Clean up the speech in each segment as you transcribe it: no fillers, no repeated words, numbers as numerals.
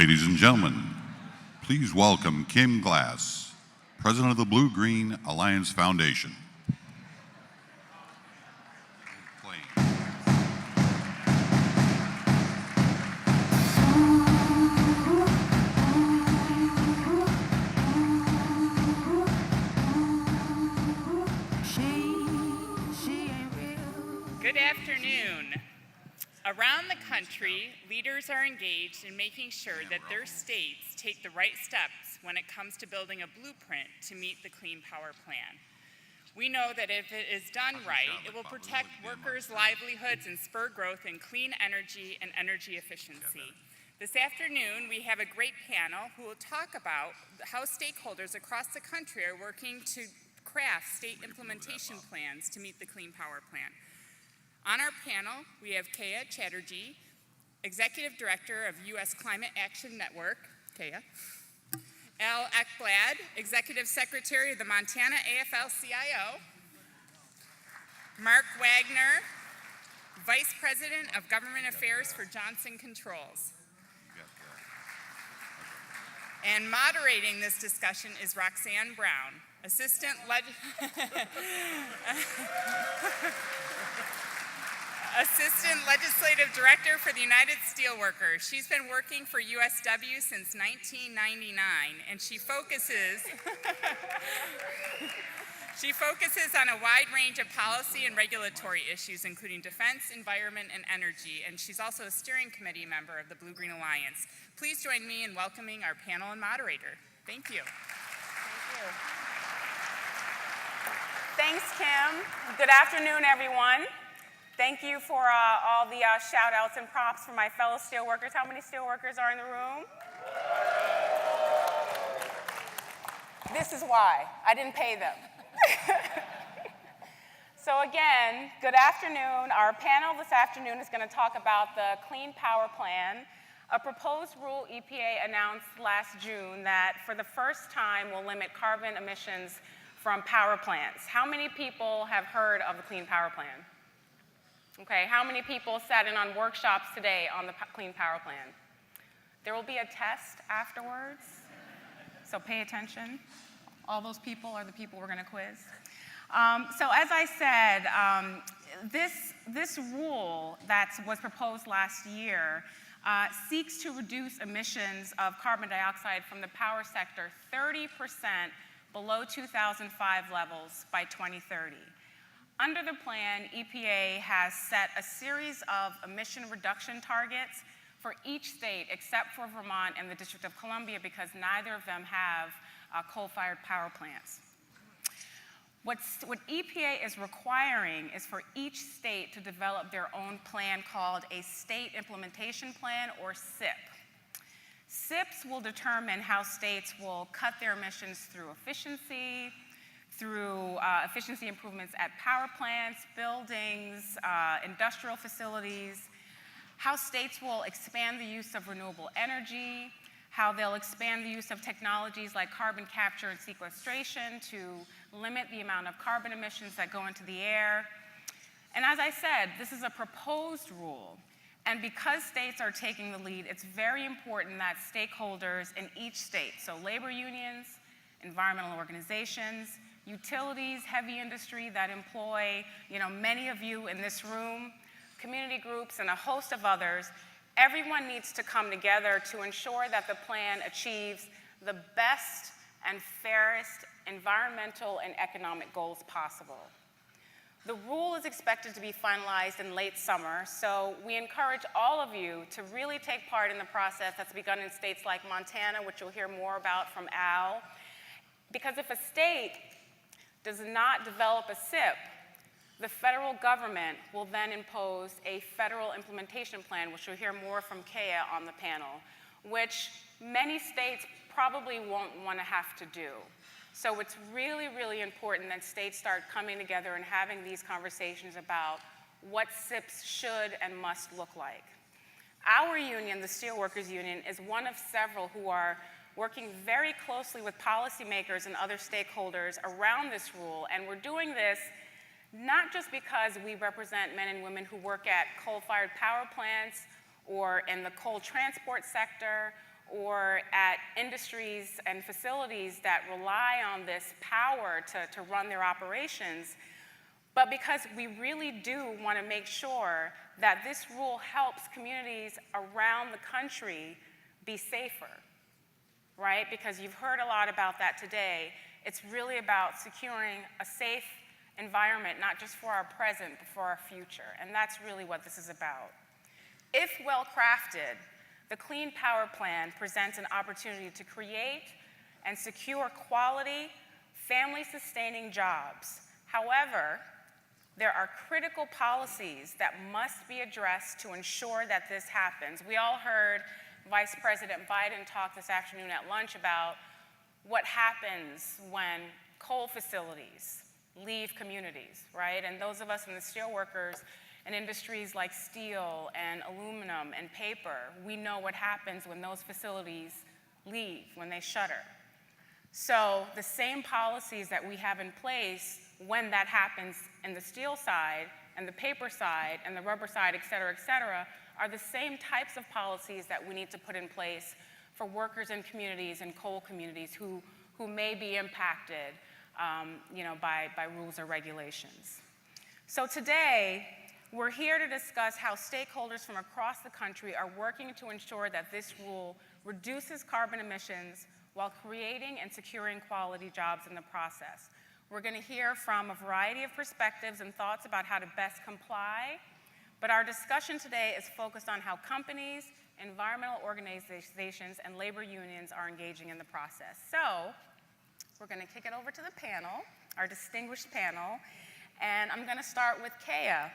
Ladies and gentlemen, please welcome Kim Glass, President of the Blue-Green Alliance Foundation. Good afternoon. Around the country, leaders are engaged in making sure that their states take the right steps when it comes to building a blueprint to meet the Clean Power Plan. We know that if it is done right, it will protect workers' livelihoods and spur growth in clean energy and energy efficiency. This afternoon, we have a great panel who will talk about how stakeholders across the country are working to craft state implementation plans to meet the Clean Power Plan. On our panel, we have Kea Chatterjee, Executive Director of U.S. Climate Action Network, Kea. Al Ekblad, Executive Secretary of the Montana AFL-CIO. Mark Wagner, Vice President of Government Affairs for Johnson Controls. And moderating this discussion is Roxanne Brown, Assistant Legislative Director for the United Steelworkers. She's been working for USW since 1999, and she focuses on a wide range of policy and regulatory issues, including defense, environment, and energy, and she's also a steering committee member of the Blue-Green Alliance. Please join me in welcoming our panel and moderator. Thank you. Thank you. Thanks, Kim. Good afternoon, everyone. Thank you for all the shout outs and props for my fellow steelworkers. How many steelworkers are in the room? This is why. I didn't pay them. So again, good afternoon. Our panel this afternoon is going to talk about the Clean Power Plan, a proposed rule EPA announced last June that for the first time will limit carbon emissions from power plants. How many people have heard of the Clean Power Plan? Okay, how many people sat in on workshops today on the Clean Power Plan? There will be a test afterwards, so pay attention. All those people are the people we're going to quiz. So as I said, this rule that was proposed last year seeks to reduce emissions of carbon dioxide from the power sector 30% below 2005 levels by 2030. Under the plan, EPA has set a series of emission reduction targets for each state except for Vermont and the District of Columbia because neither of them have coal-fired power plants. What EPA is requiring is for each state to develop their own plan called a State Implementation Plan, or SIP. SIPs will determine how states will cut their emissions through efficiency improvements at power plants, buildings, industrial facilities, how states will expand the use of renewable energy, how they'll expand the use of technologies like carbon capture and sequestration to limit the amount of carbon emissions that go into the air. And as I said, this is a proposed rule. And because states are taking the lead, it's very important that stakeholders in each state, so labor unions, environmental organizations, utilities, heavy industry that employ, many of you in this room, community groups, and a host of others, everyone needs to come together to ensure that the plan achieves the best and fairest environmental and economic goals possible. The rule is expected to be finalized in late summer, so we encourage all of you to really take part in the process that's begun in states like Montana, which you'll hear more about from Al. Because if a state does not develop a SIP, the federal government will then impose a federal implementation plan, which you'll hear more from Kea on the panel, which many states probably won't want to have to do. So it's really, really important that states start coming together and having these conversations about what SIPs should and must look like. Our union, the Steelworkers Union, is one of several who are working very closely with policymakers and other stakeholders around this rule, and we're doing this not just because we represent men and women who work at coal-fired power plants or in the coal transport sector or at industries and facilities that rely on this power to run their operations, but because we really do want to make sure that this rule helps communities around the country be safer, right? Because you've heard a lot about that today. It's really about securing a safe environment, not just for our present, but for our future. And that's really what this is about. If well crafted, the Clean Power Plan presents an opportunity to create and secure quality, family-sustaining jobs. However, there are critical policies that must be addressed to ensure that this happens. We all heard Vice President Biden talk this afternoon at lunch about what happens when coal facilities leave communities, right? And those of us in the steelworkers and industries like steel and aluminum and paper, we know what happens when those facilities leave, when they shutter. So the same policies that we have in place when that happens in the steel side and the paper side and the rubber side, et cetera, are the same types of policies that we need to put in place for workers in communities and coal communities who may be impacted by rules or regulations. So today, we're here to discuss how stakeholders from across the country are working to ensure that this rule reduces carbon emissions while creating and securing quality jobs in the process. We're going to hear from a variety of perspectives and thoughts about how to best comply, but our discussion today is focused on how companies, environmental organizations, and labor unions are engaging in the process. So, we're going to kick it over to the panel, our distinguished panel, and I'm going to start with Kea.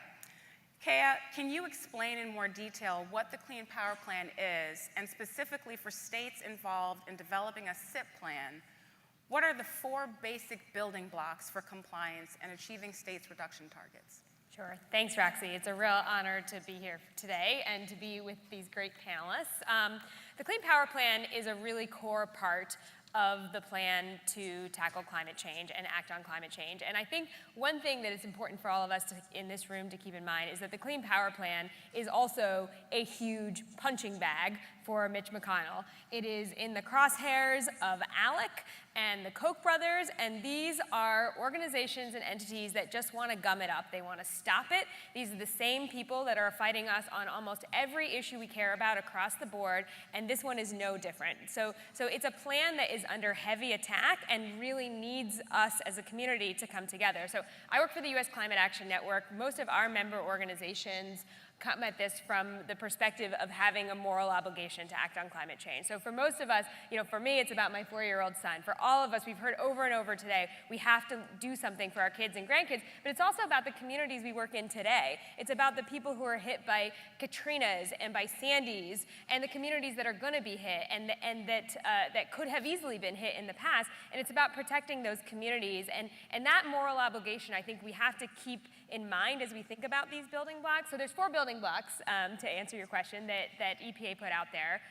Kea, can you explain in more detail what the Clean Power Plan is, and specifically for states involved in developing a SIP plan, what are the 4 basic building blocks for compliance and achieving states' reduction targets? Sure. Thanks, Roxy. It's a real honor to be here today and to be with these great panelists. The Clean Power Plan is a really core part of the plan to tackle climate change and act on climate change. And I think one thing that is important for all of us in this room to keep in mind is that the Clean Power Plan is also a huge punching bag for Mitch McConnell. It is in the crosshairs of ALEC and the Koch brothers, and these are organizations and entities that just want to gum it up. They want to stop it. These are the same people that are fighting us on almost every issue we care about across the board, and this one is no different. So it's a plan that is under heavy attack and really needs us as a community to come together. So I work for the U.S. Climate Action Network. Most of our member organizations come at this from the perspective of having a moral obligation to act on climate change. So for most of us, for me, it's about my 4-year-old son. For all of us, we've heard over and over today, we have to do something for our kids and grandkids, but it's also about the communities we work in today. It's about the people who are hit by Katrinas and by Sandys and the communities that are going to be hit and that could have easily been hit in the past. And it's about protecting those communities. And that moral obligation, I think we have to keep in mind as we think about these building blocks. So there's 4 building blocks, to answer your question, that EPA put out there.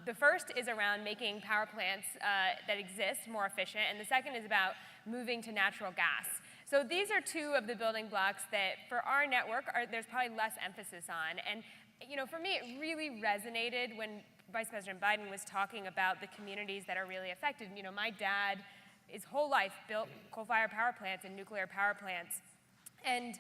The first is around making power plants that exist more efficient, and the second is about moving to natural gas. So these are 2 of the building blocks that, for our network, there's probably less emphasis on. And for me, it really resonated when Vice President Biden was talking about the communities that are really affected. My dad, his whole life, built coal-fired power plants and nuclear power plants. And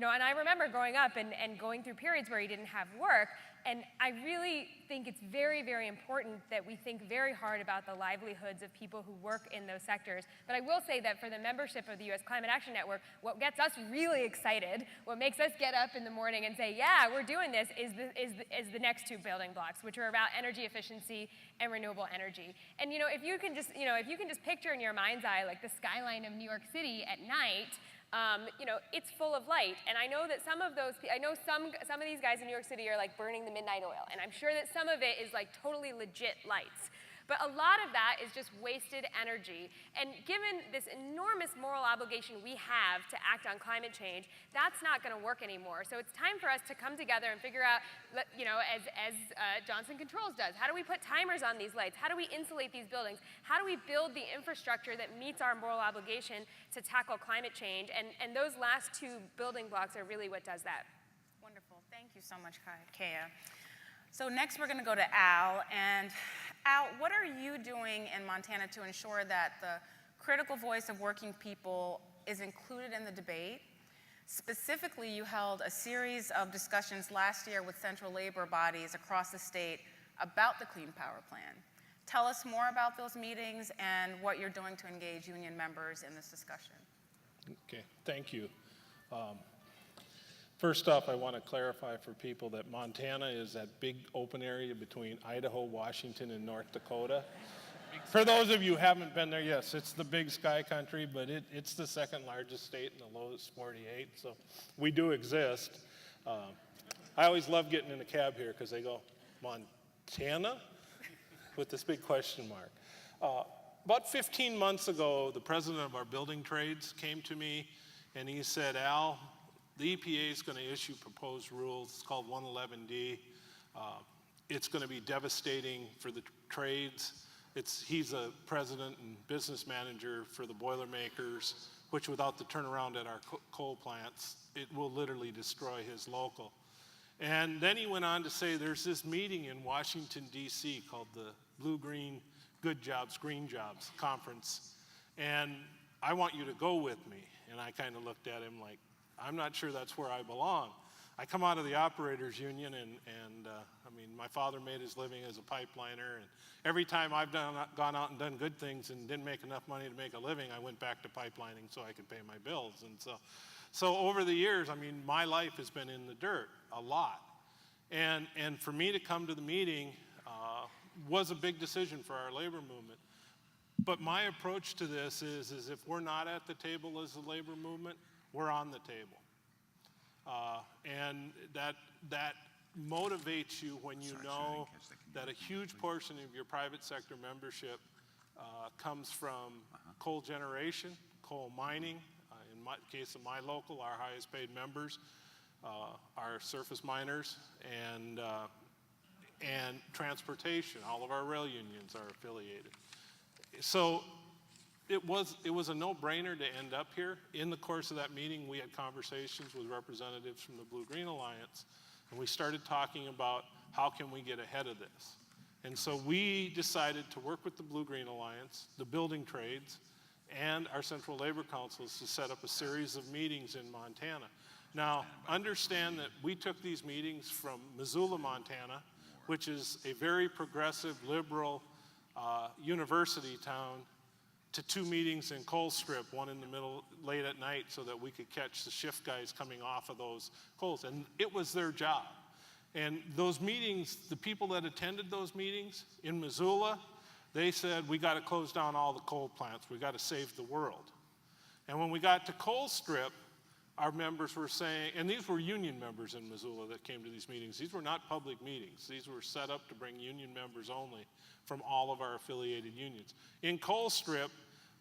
I remember growing up and going through periods where he didn't have work, and I really think it's very, very important that we think very hard about the livelihoods of people who work in those sectors. But I will say that for the membership of the U.S. Climate Action Network, what gets us really excited, what makes us get up in the morning and say, yeah, we're doing this, is the next 2 building blocks, which are about energy efficiency and renewable energy. And if you can just picture in your mind's eye like the skyline of New York City at night, it's full of light. And I know that some of these guys in New York City are like burning the midnight oil. And I'm sure that some of it is like totally legit lights. But a lot of that is just wasted energy. And given this enormous moral obligation we have to act on climate change, that's not going to work anymore. So it's time for us to come together and figure out, as Johnson Controls does, how do we put timers on these lights? How do we insulate these buildings? How do we build the infrastructure that meets our moral obligation to tackle climate change? And those last 2 building blocks are really what does that. Wonderful. Thank you so much, Kea. So next we're going to go to Al. And Al, what are you doing in Montana to ensure that the critical voice of working people is included in the debate? Specifically, you held a series of discussions last year with central labor bodies across the state about the Clean Power Plan. Tell us more about those meetings and what you're doing to engage union members in this discussion. Okay, thank you. First off, I want to clarify for people that Montana is that big open area between Idaho, Washington, and North Dakota. For those of you who haven't been there, yes, it's the big sky country, but it's the second largest state in the lowest 48, so we do exist. I always love getting in a cab here because they go, Montana? With this big question mark. About 15 months ago, the president of our building trades came to me and he said, Al, the EPA is going to issue proposed rules. It's called 111D. It's going to be devastating for the trades. He's a president and business manager for the Boilermakers, which without the turnaround at our coal plants, it will literally destroy his local. And then he went on to say there's this meeting in Washington, D.C. called the Blue-Green Good Jobs, Green Jobs Conference. And I want you to go with me. And I kind of looked at him like, I'm not sure that's where I belong. I come out of the operators union and I mean, my father made his living as a pipeliner, and every time I've gone out and done good things and didn't make enough money to make a living, I went back to pipelining so I could pay my bills. And so over the years, I mean, my life has been in the dirt a lot. And for me to come to the meeting was a big decision for our labor movement. But my approach to this is if we're not at the table as a labor movement, we're on the table. And that motivates you when you know that a huge portion of your private sector membership comes from coal generation, coal mining. In my case of my local, our highest paid members are surface miners, and transportation. All of our rail unions are affiliated. So it was a no-brainer to end up here. In the course of that meeting, we had conversations with representatives from the Blue-Green Alliance, and we started talking about how can we get ahead of this. And so we decided to work with the Blue-Green Alliance, the building trades, and our central labor councils to set up a series of meetings in Montana. Now, understand that we took these meetings from Missoula, Montana, which is a very progressive, liberal university town, to 2 meetings in Colstrip, one in the middle, late at night, so that we could catch the shift guys coming off of those coals. And it was their job. And those meetings, the people that attended those meetings in Missoula, they said, we got to close down all the coal plants. We got to save the world. And when we got to Colstrip, our members were saying, and these were union members in Missoula that came to these meetings. These were not public meetings. These were set up to bring union members only from all of our affiliated unions. In Colstrip,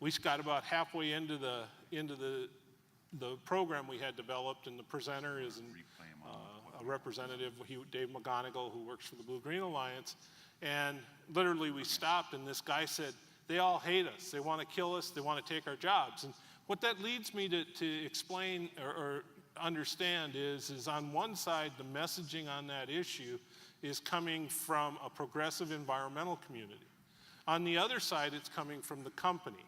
we got about halfway into the program we had developed, and the presenter is a representative, Dave McGonigal, who works for the Blue-Green Alliance. And literally we stopped, and this guy said, they all hate us. They want to kill us. They want to take our jobs. And what that leads me to explain or understand is on one side, the messaging on that issue is coming from a progressive environmental community. On the other side, it's coming from the company.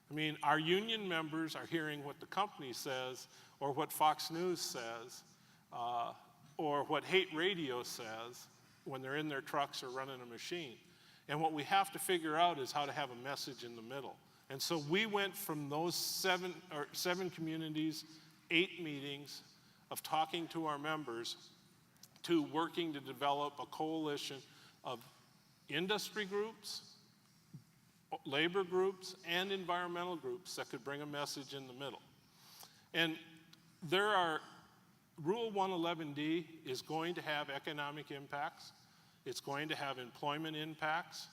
I mean, our union members are hearing what the company says, or what Fox News says, or what hate radio says when they're in their trucks or running a machine. And what we have to figure out is how to have a message in the middle. And so we went from those seven communities, 8 meetings of talking to our members, to working to develop a coalition of industry groups, labor groups, and environmental groups that could bring a message in the middle. And Rule 111D is going to have economic impacts. It's going to have employment impacts.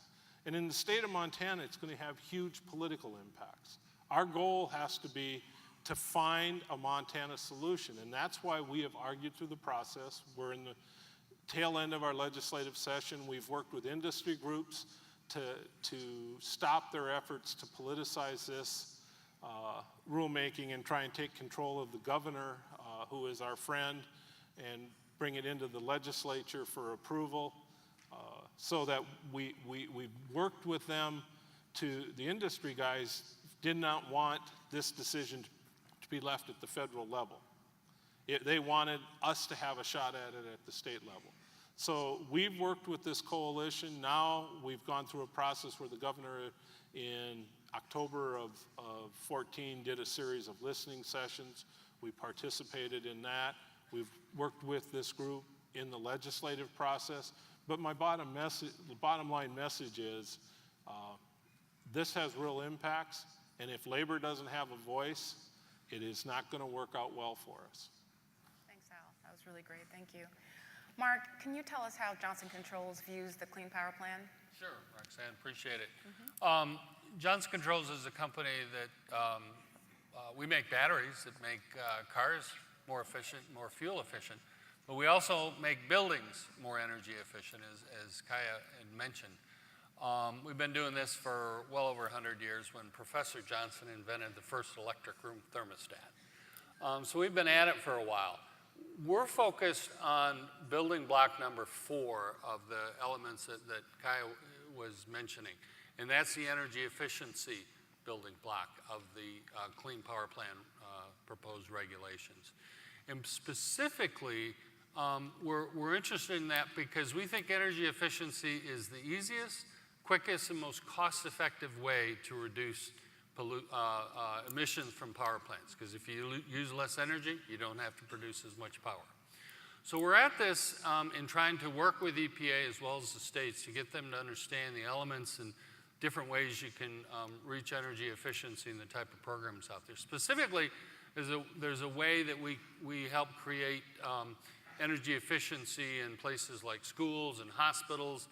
And in the state of Montana, it's going to have huge political impacts. Our goal has to be to find a Montana solution, and that's why we have argued through the process. We're in the tail end of our legislative session. We've worked with industry groups to stop their efforts to politicize this rulemaking and try and take control of the governor, who is our friend, and bring it into the legislature for approval. so that we worked with them the industry guys did not want this decision to be left at the federal level. They wanted us to have a shot at it at the state level. So we've worked with this coalition. Now we've gone through a process where the governor in October of 14 did a series of listening sessions. We participated in that. We've worked with this group in the legislative process. But my bottom line message is this has real impacts, and if labor doesn't have a voice, it is not going to work out well for us. Thanks, Al. That was really great. Thank you. Mark, can you tell us how Johnson Controls views the Clean Power Plan? Sure, Roxanne, appreciate it. Johnson Controls is a company that we make batteries that make cars more efficient, more fuel efficient, but we also make buildings more energy efficient, as Kaya had mentioned. We've been doing this for well over 100 years when Professor Johnson invented the first electric room thermostat. So we've been at it for a while. We're focused on building block number 4 of the elements that Kaya was mentioning, and that's the energy efficiency building block of the Clean Power Plan proposed regulations. And specifically, we're interested in that because we think energy efficiency is the easiest, quickest, and most cost-effective way to reduce emissions from power plants, because if you use less energy, you don't have to produce as much power. So we're at this in trying to work with EPA as well as the states to get them to understand the elements and different ways you can reach energy efficiency in the type of programs out there. Specifically, there's a way that we help create energy efficiency in places like schools and hospitals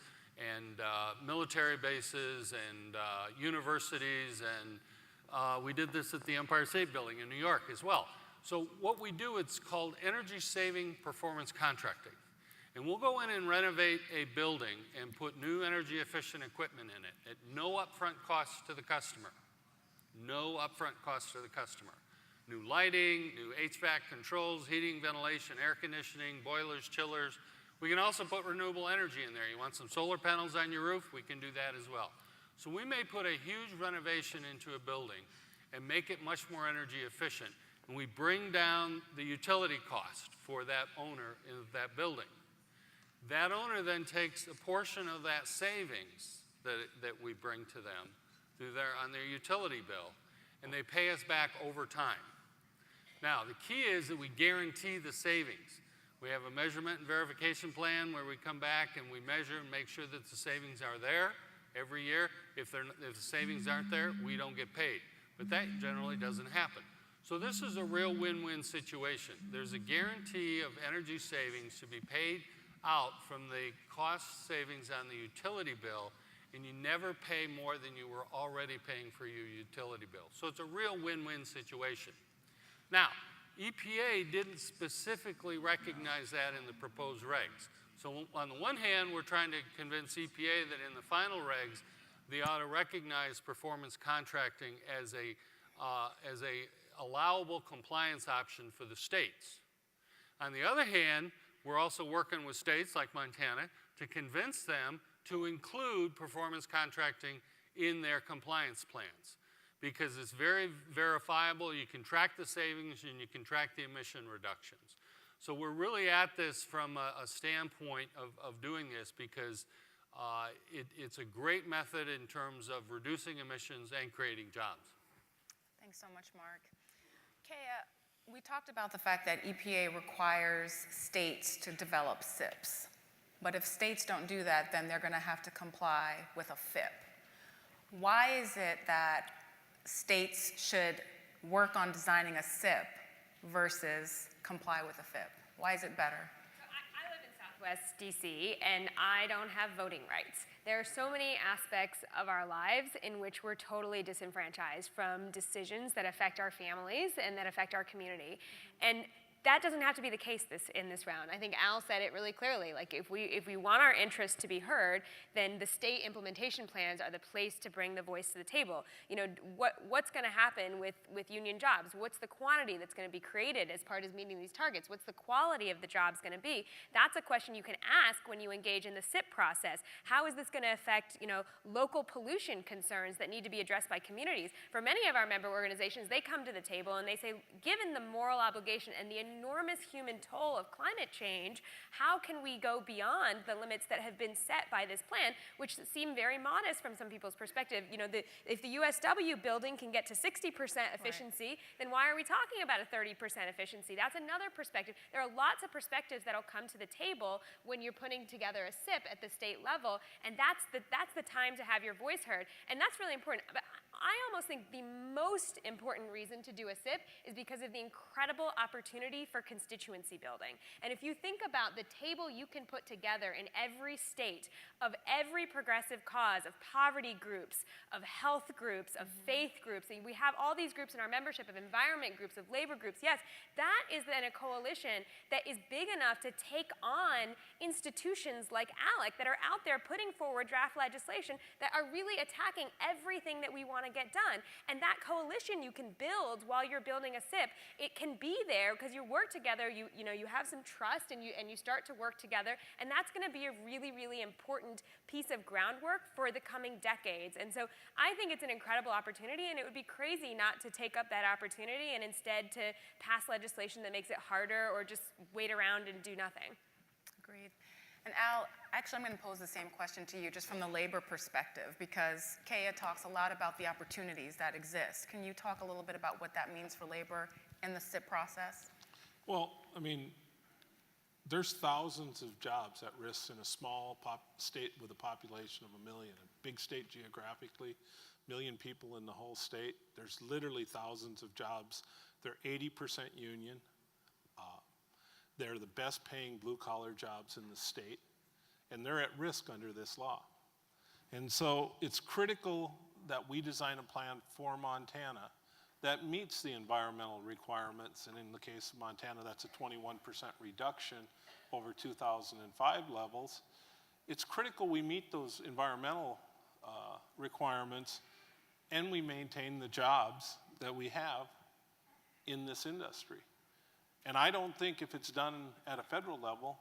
and military bases and universities, and we did this at the Empire State Building in New York as well. So what we do, it's called energy saving performance contracting. And we'll go in and renovate a building and put new energy efficient equipment in it at no upfront cost to the customer. No upfront cost to the customer. New lighting, new HVAC controls, heating, ventilation, air conditioning, boilers, chillers. We can also put renewable energy in there. You want some solar panels on your roof? We can do that as well. So we may put a huge renovation into a building and make it much more energy efficient. And we bring down the utility cost for that owner in that building. That owner then takes a portion of that savings that we bring to them on their utility bill, and they pay us back over time. Now, the key is that we guarantee the savings. We have a measurement and verification plan where we come back and we measure and make sure that the savings are there every year. If the savings aren't there, we don't get paid. But that generally doesn't happen. So this is a real win-win situation. There's a guarantee of energy savings to be paid out from the cost savings on the utility bill, and you never pay more than you were already paying for your utility bill. So it's a real win-win situation. Now, EPA didn't specifically recognize that in the proposed regs. So on the one hand, we're trying to convince EPA that in the final regs, they ought to recognize performance contracting as a allowable compliance option for the states. On the other hand, we're also working with states like Montana to convince them to include performance contracting in their compliance plans, because it's very verifiable. You can track the savings and you can track the emission reductions. So we're really at this from a standpoint of doing this because it's a great method in terms of reducing emissions and creating jobs. Thanks so much, Mark. Kaya, we talked about the fact that EPA requires states to develop SIPs. But if states don't do that, then they're going to have to comply with a FIP. Why is it that states should work on designing a SIP versus comply with a FIP? Why is it better? I live in Southwest DC, and I don't have voting rights. There are so many aspects of our lives in which we're totally disenfranchised from decisions that affect our families and that affect our community. And that doesn't have to be the case in this round. I think Al said it really clearly. Like if we want our interests to be heard, then the state implementation plans are the place to bring the voice to the table. You know, what's going to happen with union jobs? What's the quantity that's going to be created as part of meeting these targets? What's the quality of the jobs going to be? That's a question you can ask when you engage in the SIP process. How is this going to affect, you know, local pollution concerns that need to be addressed by communities? For many of our member organizations, they come to the table and they say, given the moral obligation and the enormous human toll of climate change, how can we go beyond the limits that have been set by this plan, which seem very modest from some people's perspective? You know, if the USW building can get to 60% efficiency, then why are we talking about a 30% efficiency? That's another perspective. There are lots of perspectives that'll come to the table when you're putting together a SIP at the state level, and that's the time to have your voice heard, and that's really important. But I almost think the most important reason to do a SIP is because of the incredible opportunity for constituency building. And if you think about the table you can put together in every state of every progressive cause, of poverty groups, of health groups, of faith groups, and we have all these groups in our membership, of environment groups, of labor groups, yes, that is then a coalition that is big enough to take on institutions like ALEC that are out there putting forward draft legislation that are really attacking everything that we want to get done. And that coalition you can build while you're building a SIP, it can be there because you work together, you have some trust, and you start to work together, and that's going to be a really, really important piece of groundwork for the coming decades. And so I think it's an incredible opportunity, and it would be crazy not to take up that opportunity and instead to pass legislation that makes it harder or just wait around and do nothing. Agreed. And Al, actually I'm going to pose the same question to you just from the labor perspective, because Kaya talks a lot about the opportunities that exist. Can you talk a little bit about what that means for labor in the SIP process? Well, I mean, there's thousands of jobs at risk in a small state with a population of 1 million. A big state geographically, 1 million people in the whole state. There's literally thousands of jobs. They're 80% union. They're the best paying blue collar jobs in the state, and they're at risk under this law. And so it's critical that we design a plan for Montana that meets the environmental requirements, and in the case of Montana, that's a 21% reduction over 2005 levels. It's critical we meet those environmental requirements and we maintain the jobs that we have in this industry. And I don't think if it's done at a federal level,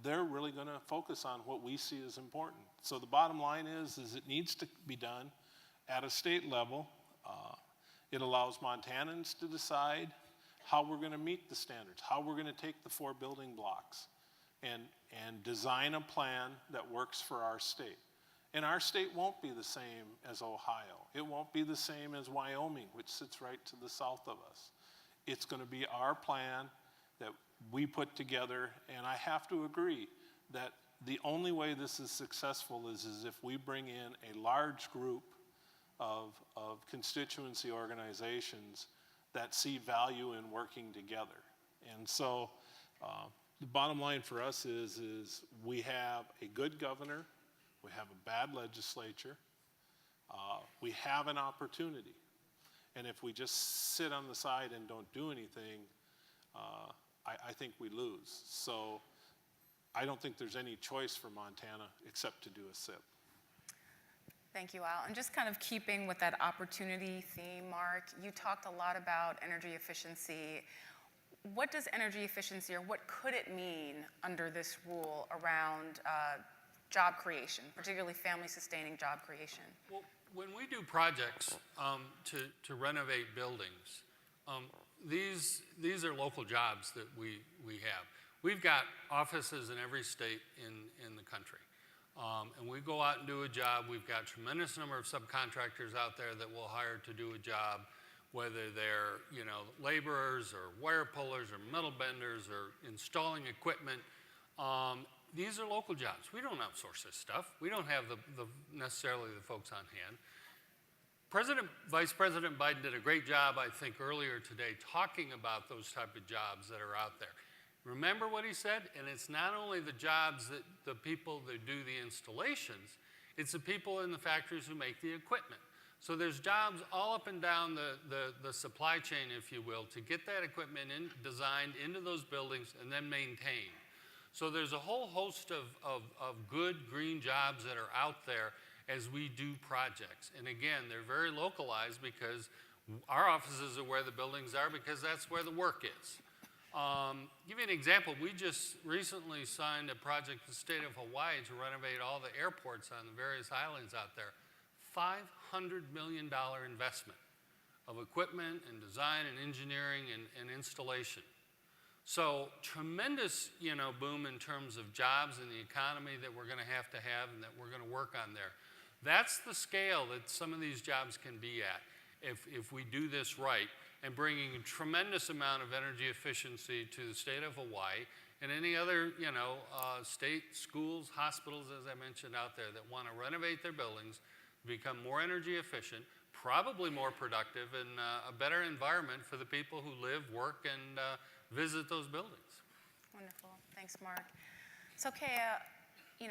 they're really going to focus on what we see as important. So the bottom line is it needs to be done at a state level. It allows Montanans to decide how we're going to meet the standards, how we're going to take the 4 building blocks and design a plan that works for our state. And our state won't be the same as Ohio. It won't be the same as Wyoming, which sits right to the south of us. It's going to be our plan that we put together, and I have to agree that the only way this is successful is if we bring in a large group of constituency organizations that see value in working together. And so the bottom line for us is we have a good governor, we have a bad legislature, we have an opportunity. And if we just sit on the side and don't do anything, I think we lose. So I don't think there's any choice for Montana except to do a SIP. Thank you, Al. And just kind of keeping with that opportunity theme, Mark, you talked a lot about energy efficiency. What does energy efficiency, or what could it mean under this rule around job creation, particularly family-sustaining job creation? Well, when we do projects to renovate buildings, these are local jobs that we have. We've got offices in every state in the country. And we go out and do a job. We've got a tremendous number of subcontractors out there that we'll hire to do a job, whether they're laborers or wire pullers or metal benders or installing equipment. These are local jobs. We don't outsource this stuff. We don't have necessarily the folks on hand. Vice President Biden did a great job, I think, earlier today talking about those type of jobs that are out there. Remember what he said? And it's not only the jobs that the people that do the installations, it's the people in the factories who make the equipment. So there's jobs all up and down the supply chain, if you will, to get that equipment designed into those buildings and then maintained. So there's a whole host of good green jobs that are out there as we do projects. And again, they're very localized because our offices are where the buildings are because that's where the work is. Give you an example, we just recently signed a project in the state of Hawaii to renovate all the airports on the various islands out there. $500 million investment of equipment and design and engineering and installation. So tremendous, boom in terms of jobs and the economy that we're going to have and that we're going to work on there. That's the scale that some of these jobs can be at if we do this right, and bringing a tremendous amount of energy efficiency to the state of Hawaii and any other, state, schools, hospitals, as I mentioned out there, that want to renovate their buildings, become more energy efficient, probably more productive, and a better environment for the people who live, work, and visit those buildings. Wonderful. Thanks, Mark. So, Kea,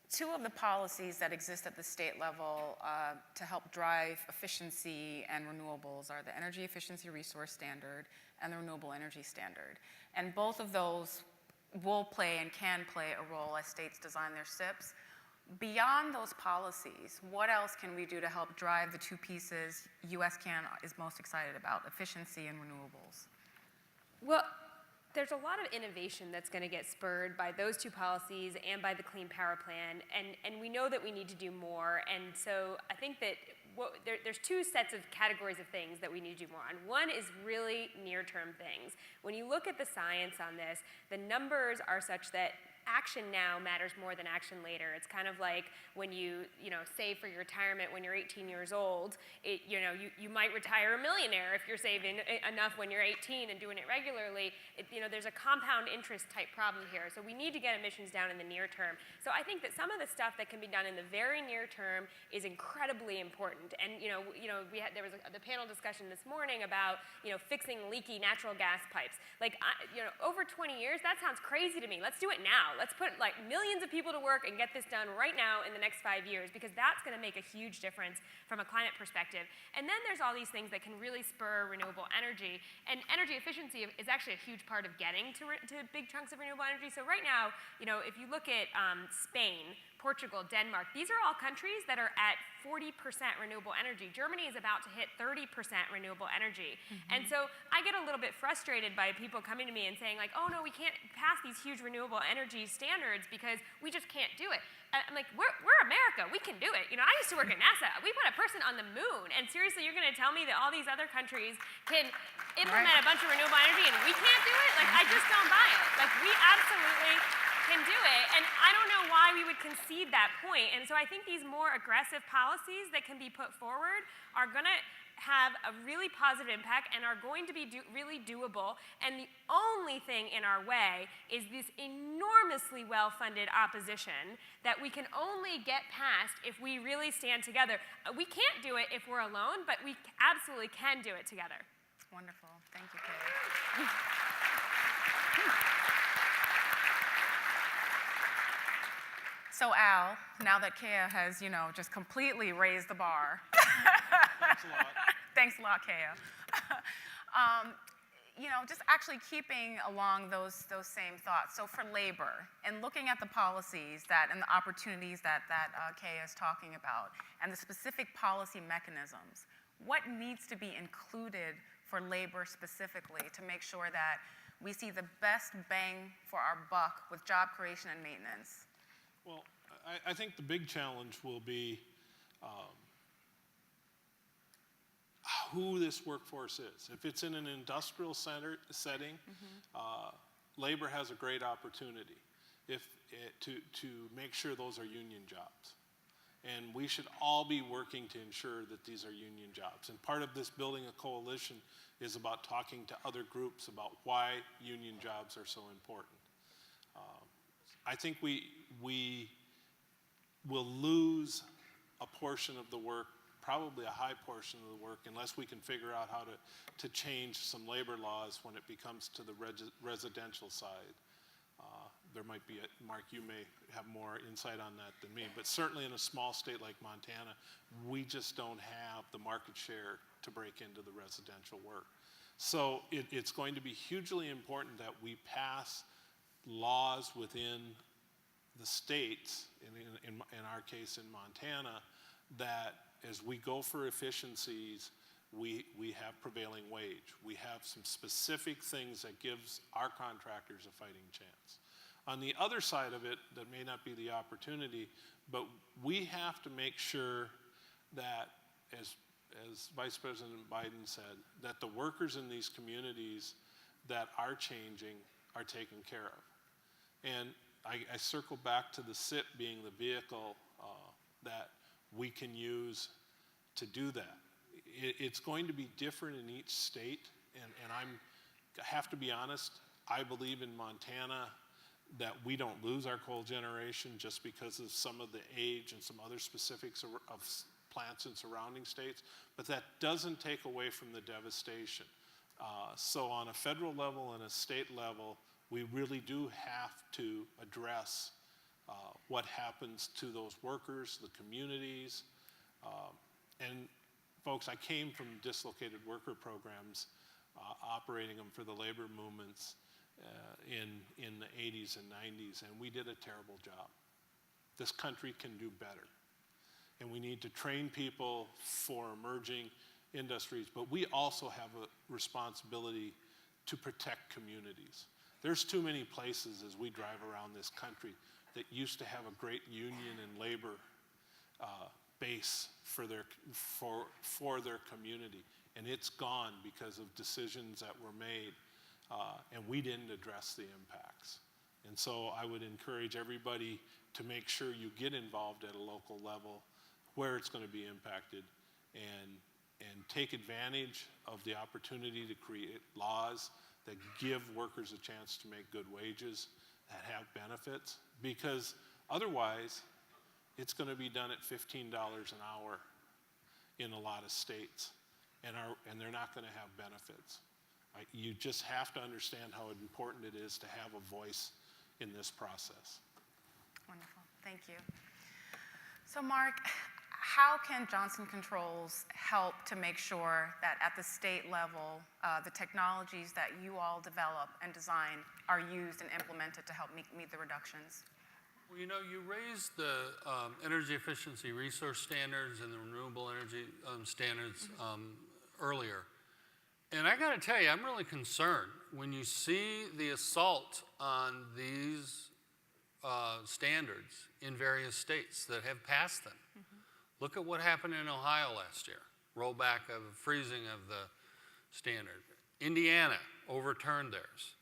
two of the policies that exist at the state level to help drive efficiency and renewables are the Energy Efficiency Resource Standard and the Renewable Energy Standard. And both of those will play and can play a role as states design their SIPs. Beyond those policies, what else can we do to help drive the two pieces USCAN is most excited about, efficiency and renewables? Well, there's a lot of innovation that's going to get spurred by those two policies and by the Clean Power Plan, and we know that we need to do more. And so I think that there's two sets of categories of things that we need to do more on. One is really near-term things. When you look at the science on this, the numbers are such that action now matters more than action later. It's kind of like when you save for your retirement when you're 18 years old. You might retire a millionaire if you're saving enough when you're 18 and doing it regularly. There's a compound interest type problem here. So we need to get emissions down in the near term. So I think that some of the stuff that can be done in the very near term is incredibly important. And there was the panel discussion this morning about fixing leaky natural gas pipes. Over 20 years, that sounds crazy to me. Let's do it now. Let's put millions of people to work and get this done right now in the next 5 years, because that's going to make a huge difference from a climate perspective. And then there's all these things that can really spur renewable energy. And energy efficiency is actually a huge part of getting to big chunks of renewable energy. So right now, if you look at Spain, Portugal, Denmark, these are all countries that are at 40% renewable energy. Germany is about to hit 30% renewable energy. Mm-hmm. And so I get a little bit frustrated by people coming to me and saying oh no, we can't pass these huge renewable energy standards because we just can't do it. I'm like, we're America, we can do it. I used to work at NASA. We put a person on the moon, and seriously, you're gonna tell me that all these other countries can implement a bunch of renewable energy and we can't do it? I just don't buy it. We absolutely can do it, and I don't know why we would concede that point. And so I think these more aggressive policies that can be put forward are going to have a really positive impact and are going to be really doable. And the only thing in our way is this enormously well-funded opposition that we can only get past if we really stand together. We can't do it if we're alone, but we absolutely can do it together. Wonderful. Thank you, Kate. So Al, now that Kea has, just completely raised the bar. Thanks a lot. Thanks a lot, Kea. Just actually keeping along those same thoughts. So for labor, and looking at the policies and the opportunities that Kea is talking about, and the specific policy mechanisms, what needs to be included for labor specifically to make sure that we see the best bang for our buck with job creation and maintenance? Well, I think the big challenge will be who this workforce is. If it's in an industrial setting, labor has a great opportunity to make sure those are union jobs. And we should all be working to ensure that these are union jobs. And part of this building a coalition is about talking to other groups about why union jobs are so important. I think we will lose a portion of the work, probably a high portion of the work, unless we can figure out how to change some labor laws when it becomes to the residential side. there might be, Mark, you may have more insight on that than me, but certainly in a small state like Montana, we just don't have the market share to break into the residential work. So it's going to be hugely important that we pass laws within the states, in our case in Montana, that as we go for efficiencies, we have prevailing wage. We have some specific things that gives our contractors a fighting chance. On the other side of it, that may not be the opportunity, but we have to make sure that, as Vice President Biden said, that the workers in these communities that are changing are taken care of. And I circle back to the SIP being the vehicle that we can use to do that. It's going to be different in each state, and I have to be honest, I believe in Montana that we don't lose our coal generation just because of some of the age and some other specifics of plants in surrounding states, but that doesn't take away from the devastation. So on a federal level and a state level, we really do have to address what happens to those workers, the communities, and folks, I came from dislocated worker programs, operating them for the labor movements in the 80s and 90s, and we did a terrible job. This country can do better, and we need to train people for emerging industries, but we also have a responsibility to protect communities. There's too many places as we drive around this country that used to have a great union and labor base for their community, and it's gone because of decisions that were made, and we didn't address the impacts. And so I would encourage everybody to make sure you get involved at a local level where it's going to be impacted, and take advantage of the opportunity to create laws that give workers a chance to make good wages, that have benefits, because otherwise it's going to be done at $15 an hour in a lot of states, and they're not going to have benefits. You just have to understand how important it is to have a voice in this process. Wonderful, thank you. So Mark, how can Johnson Controls help to make sure that at the state level, the technologies that you all develop and design are used and implemented to help meet the reductions? Well, you know, you raised the energy efficiency resource standards and the renewable energy standards earlier. And I got to tell you, I'm really concerned when you see the assault on these standards in various states that have passed them. Look at what happened in Ohio last year, rollback of freezing of the standard. Indiana overturned theirs.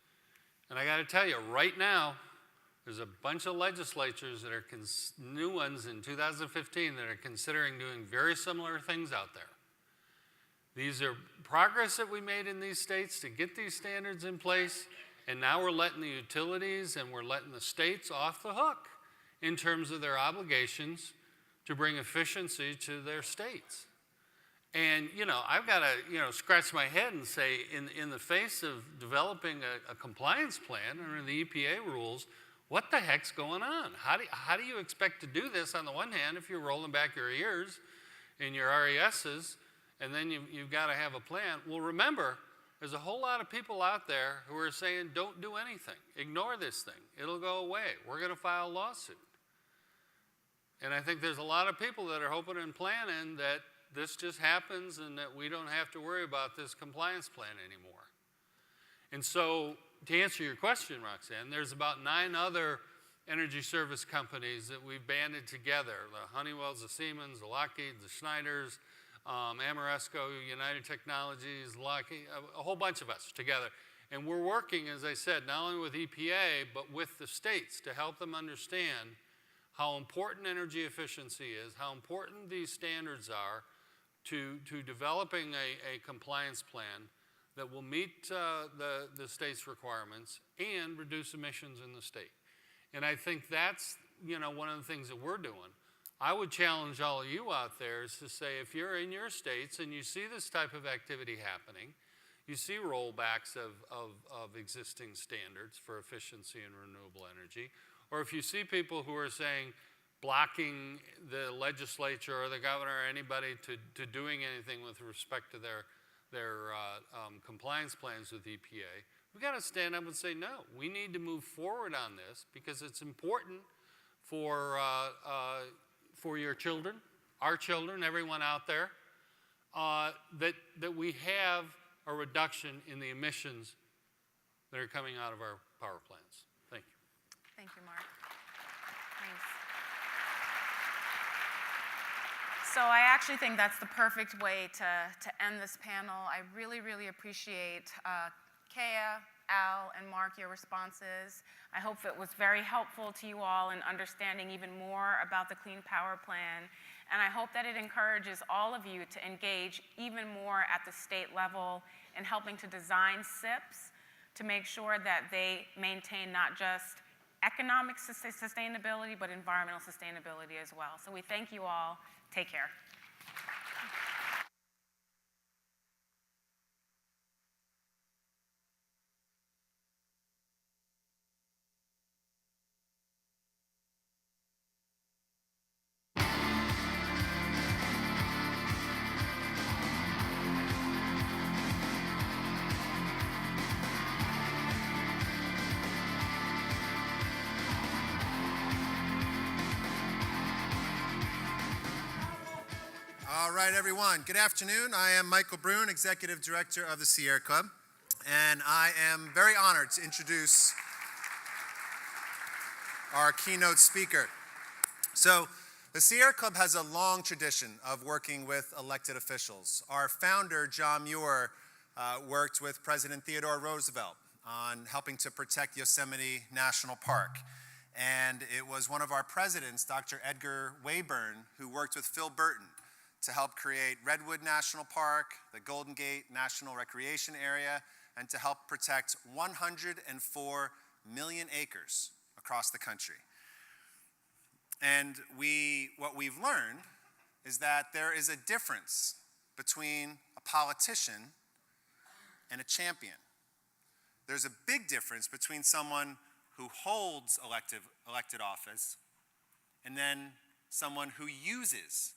And I got to tell you, right now, there's a bunch of legislatures that are new ones in 2015 that are considering doing very similar things out there. These are progress that we made in these states to get these standards in place, and now we're letting the utilities and we're letting the states off the hook in terms of their obligations to bring efficiency to their states. And, you know, I've got to, scratch my head and say, in the face of developing a compliance plan under the EPA rules, what the heck's going on? How do you expect to do this on the one hand if you're rolling back your ears in your RESs, and then you've got to have a plan? Well, remember, there's a whole lot of people out there who are saying, don't do anything. Ignore this thing. It'll go away. We're going to file a lawsuit. And I think there's a lot of people that are hoping and planning that this just happens and that we don't have to worry about this compliance plan anymore. And so, to answer your question, Roxanne, there's about 9 other energy service companies that we've banded together. The Honeywells, the Siemens, the Lockheed, the Schneiders, Ameresco, United Technologies, Lockheed, a whole bunch of us together. And we're working, as I said, not only with EPA, but with the states to help them understand how important energy efficiency is, how important these standards are to developing a compliance plan that will meet the state's requirements and reduce emissions in the state. And I think that's, one of the things that we're doing. I would challenge all of you out there is to say, if you're in your states and you see this type of activity happening, you see rollbacks of existing standards for efficiency and renewable energy. Or if you see people who are saying, blocking the legislature or the governor or anybody to doing anything with respect to their compliance plans with EPA, we've got to stand up and say, no, we need to move forward on this because it's important for your children, our children, everyone out there, that we have a reduction in the emissions that are coming out of our power plants. Thank you. Thank you, Mark. Thanks. So I actually think that's the perfect way to end this panel. I really, really appreciate Kea, Al, and Mark, your responses. I hope it was very helpful to you all in understanding even more about the Clean Power Plan. And I hope that it encourages all of you to engage even more at the state level in helping to design SIPs to make sure that they maintain not just economic sustainability, but environmental sustainability as well. So we thank you all. Take care. All right, everyone. Good afternoon. I am Michael Brune, Executive Director of the Sierra Club, and I am very honored to introduce our keynote speaker. So, the Sierra Club has a long tradition of working with elected officials. Our founder, John Muir, worked with President Theodore Roosevelt on helping to protect Yosemite National Park. And it was one of our presidents, Dr. Edgar Wayburn, who worked with Phil Burton to help create Redwood National Park, the Golden Gate National Recreation Area, and to help protect 104 million acres across the country. And what we've learned is that there is a difference between a politician and a champion. There's a big difference between someone who holds elected office and then someone who uses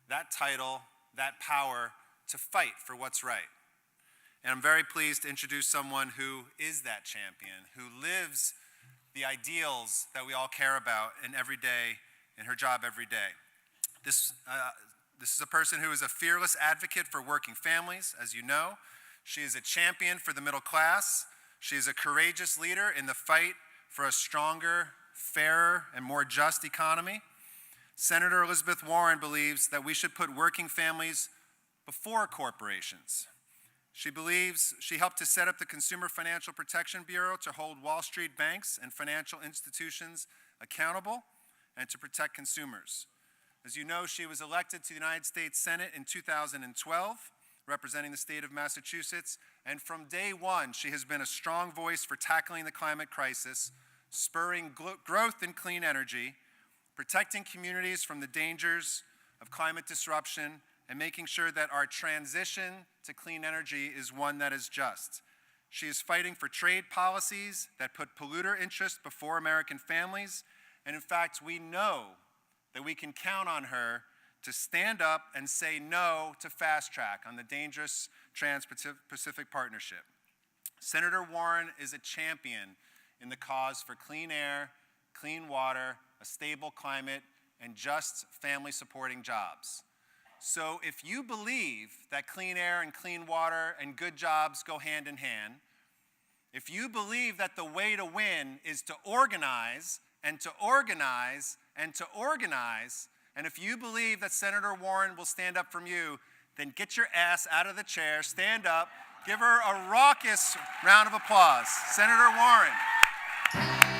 that title, that power to fight for what's right. And I'm very pleased to introduce someone who is that champion, who lives the ideals that we all care about in her job every day. This is a person who is a fearless advocate for working families, as you know. She is a champion for the middle class. She is a courageous leader in the fight for a stronger, fairer, and more just economy. Senator Elizabeth Warren believes that we should put working families before corporations. She believes she helped to set up the Consumer Financial Protection Bureau to hold Wall Street banks and financial institutions accountable and to protect consumers. As you know, she was elected to the United States Senate in 2012, representing the state of Massachusetts, and from day one, she has been a strong voice for tackling the climate crisis, spurring growth in clean energy, protecting communities from the dangers of climate disruption, and making sure that our transition to clean energy is one that is just. She is fighting for trade policies that put polluter interests before American families, and in fact, we know that we can count on her to stand up and say no to fast track on the dangerous Trans-Pacific Partnership. Senator Warren is a champion in the cause for clean air, clean water, a stable climate, and just family-supporting jobs. So if you believe that clean air and clean water and good jobs go hand in hand, if you believe that the way to win is to organize and to organize and to organize, and if you believe that Senator Warren will stand up from you, then get your ass out of the chair, stand up, give her a raucous round of applause. Senator Warren. Thank you.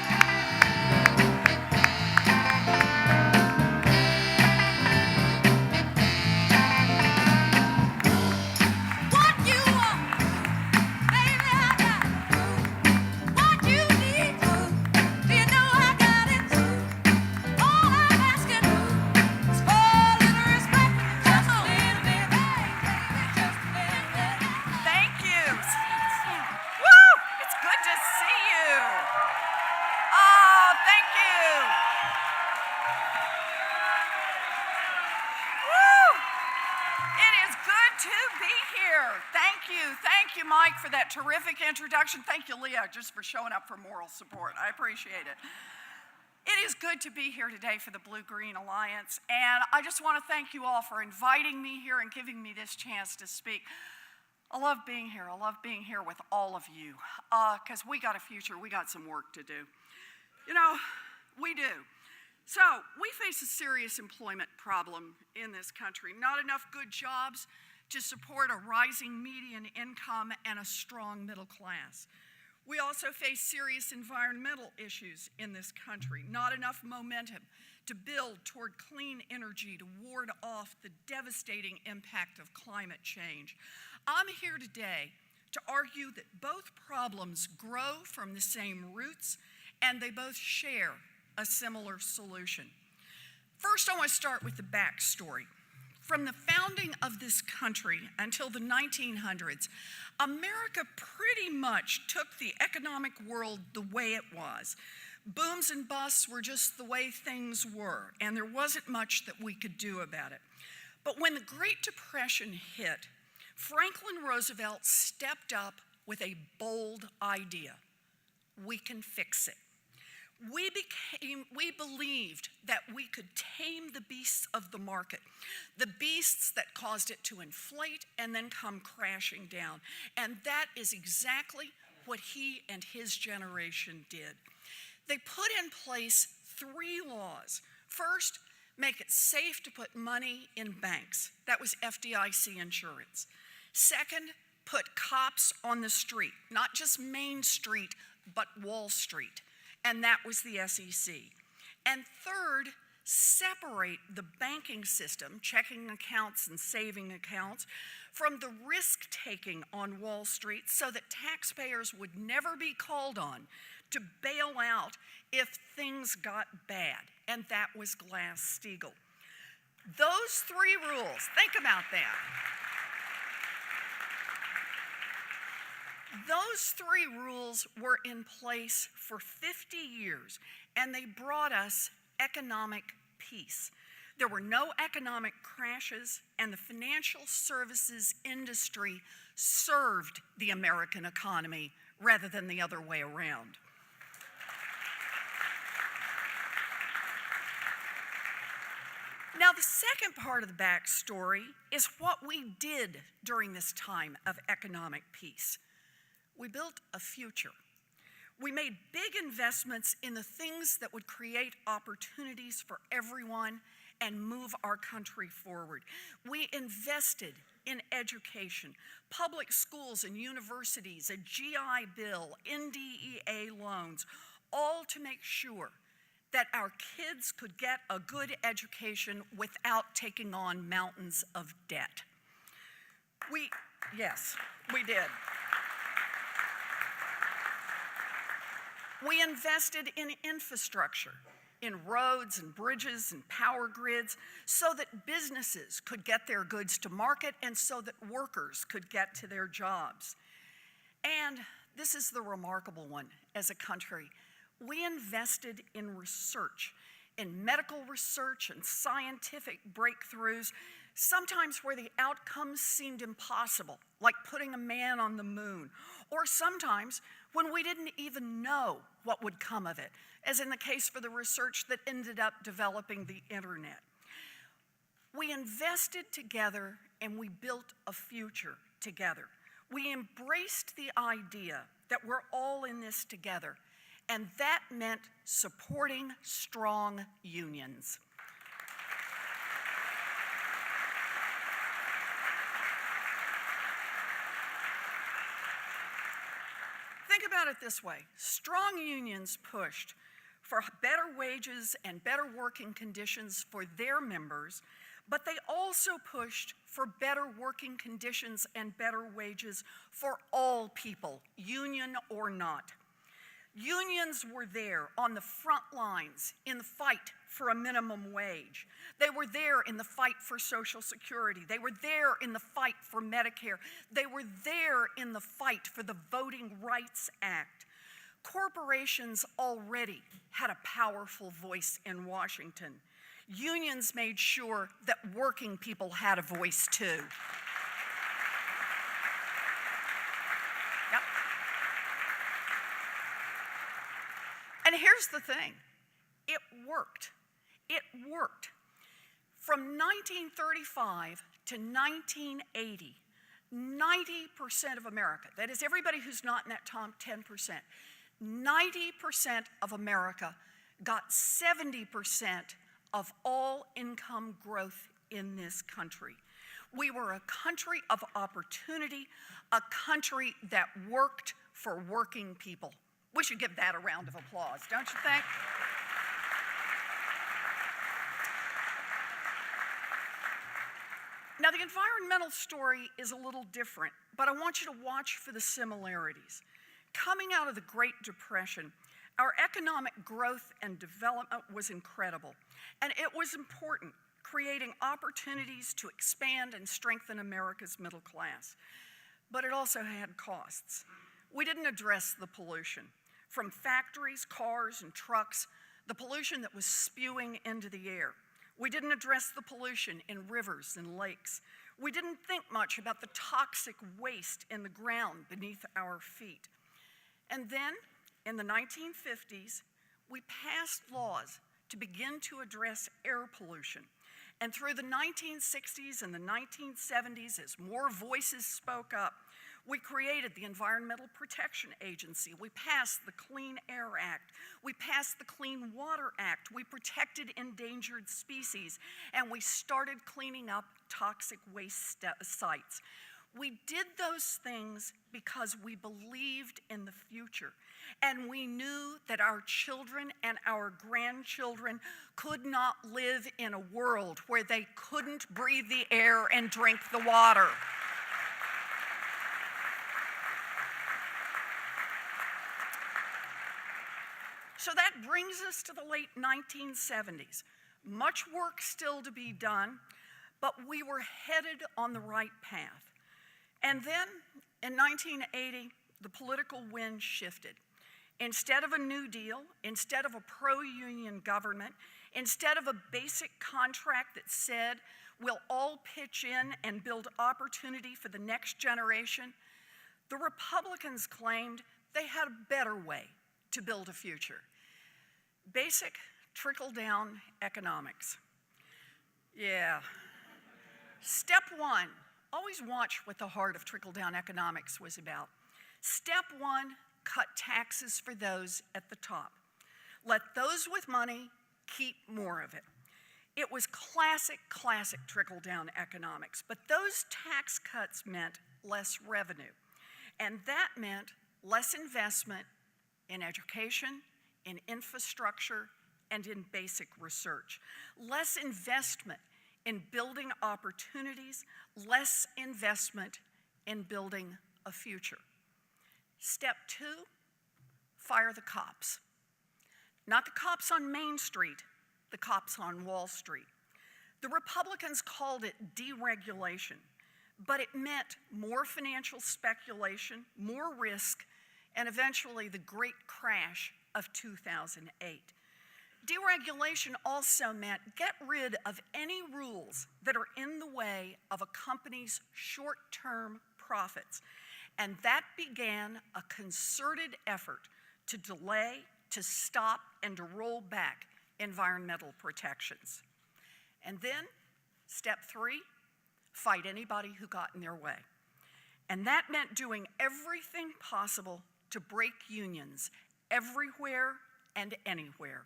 Thank you, Mike, for that terrific introduction. Thank you, Leah, just for showing up for moral support. I appreciate it. It is good to be here today for the Blue-Green Alliance, and I just want to thank you all for inviting me here and giving me this chance to speak. I love being here. I love being here with all of you, because we got a future. We got some work to do. You know, we do. So we face a serious employment problem in this country. Not enough good jobs to support a rising median income and a strong middle class. We also face serious environmental issues in this country. Not enough momentum to build toward clean energy to ward off the devastating impact of climate change. I'm here today to argue that both problems grow from the same roots and they both share a similar solution. First, I want to start with the backstory. From the founding of this country until the 1900s, America pretty much took the economic world the way it was. Booms and busts were just the way things were, and there wasn't much that we could do about it. But when the Great Depression hit, Franklin Roosevelt stepped up with a bold idea. We can fix it. We believed that we could tame the beasts of the market, the beasts that caused it to inflate and then come crashing down. And that is exactly what he and his generation did. They put in place 3 laws. First, make it safe to put money in banks. That was FDIC insurance. Second, put cops on the street, not just Main Street, but Wall Street. And that was the SEC. And third, separate the banking system, checking accounts and saving accounts, from the risk-taking on Wall Street so that taxpayers would never be called on to bail out if things got bad. And that was Glass-Steagall. Those 3 rules, think about that. Those 3 rules were in place for 50 years, and they brought us economic peace. There were no economic crashes, and the financial services industry served the American economy rather than the other way around. Now, the second part of the backstory is what we did during this time of economic peace. We built a future. We made big investments in the things that would create opportunities for everyone and move our country forward. We invested in education, public schools and universities, a GI Bill, NDEA loans, all to make sure that our kids could get a good education without taking on mountains of debt. Yes, we did. We invested in infrastructure, in roads and bridges and power grids, so that businesses could get their goods to market and so that workers could get to their jobs. And this is the remarkable one as a country. We invested in research, in medical research and scientific breakthroughs, sometimes where the outcomes seemed impossible, like putting a man on the moon, or sometimes when we didn't even know what would come of it, as in the case for the research that ended up developing the internet. We invested together and we built a future together. We embraced the idea that we're all in this together, and that meant supporting strong unions. Think about it this way. Strong unions pushed for better wages and better working conditions for their members, but they also pushed for better working conditions and better wages for all people, union or not. Unions were there on the front lines in the fight for a minimum wage. They were there in the fight for Social Security. They were there in the fight for Medicare. They were there in the fight for the Voting Rights Act. Corporations already had a powerful voice in Washington. Unions made sure that working people had a voice too. And here's the thing, it worked. It worked. From 1935 to 1980, 90% of America, that is everybody who's not in that top 10%, 90% of America got 70% of all income growth in this country. We were a country of opportunity, a country that worked for working people. We should give that a round of applause, don't you think? Now, the environmental story is a little different, but I want you to watch for the similarities. Coming out of the Great Depression, our economic growth and development was incredible, and it was important, creating opportunities to expand and strengthen America's middle class. But it also had costs. We didn't address the pollution. From factories, cars, and trucks, the pollution that was spewing into the air. We didn't address the pollution in rivers and lakes. We didn't think much about the toxic waste in the ground beneath our feet. And then, in the 1950s, we passed laws to begin to address air pollution. And through the 1960s and the 1970s, as more voices spoke up, we created the Environmental Protection Agency. We passed the Clean Air Act. We passed the Clean Water Act. We protected endangered species. And we started cleaning up toxic waste sites. We did those things because we believed in the future. And we knew that our children and our grandchildren could not live in a world where they couldn't breathe the air and drink the water. So that brings us to the late 1970s. Much work still to be done, but we were headed on the right path. And then, in 1980, the political wind shifted. Instead of a New Deal, instead of a pro-union government, instead of a basic contract that said we'll all pitch in and build opportunity for the next generation, the Republicans claimed they had a better way to build a future. Basic trickle-down economics. Yeah. Step one, always watch what the heart of trickle-down economics was about. Step one, cut taxes for those at the top. Let those with money keep more of it. It was classic trickle-down economics, but those tax cuts meant less revenue. And that meant less investment in education, in infrastructure, and in basic research. Less investment in building opportunities, less investment in building a future. Step two, fire the cops. Not the cops on Main Street, the cops on Wall Street. The Republicans called it deregulation, but it meant more financial speculation, more risk, and eventually the great crash of 2008. Deregulation also meant get rid of any rules that are in the way of a company's short-term profits. And that began a concerted effort to delay, to stop, and to roll back environmental protections. And then, step three, fight anybody who got in their way. And that meant doing everything possible to break unions everywhere and anywhere.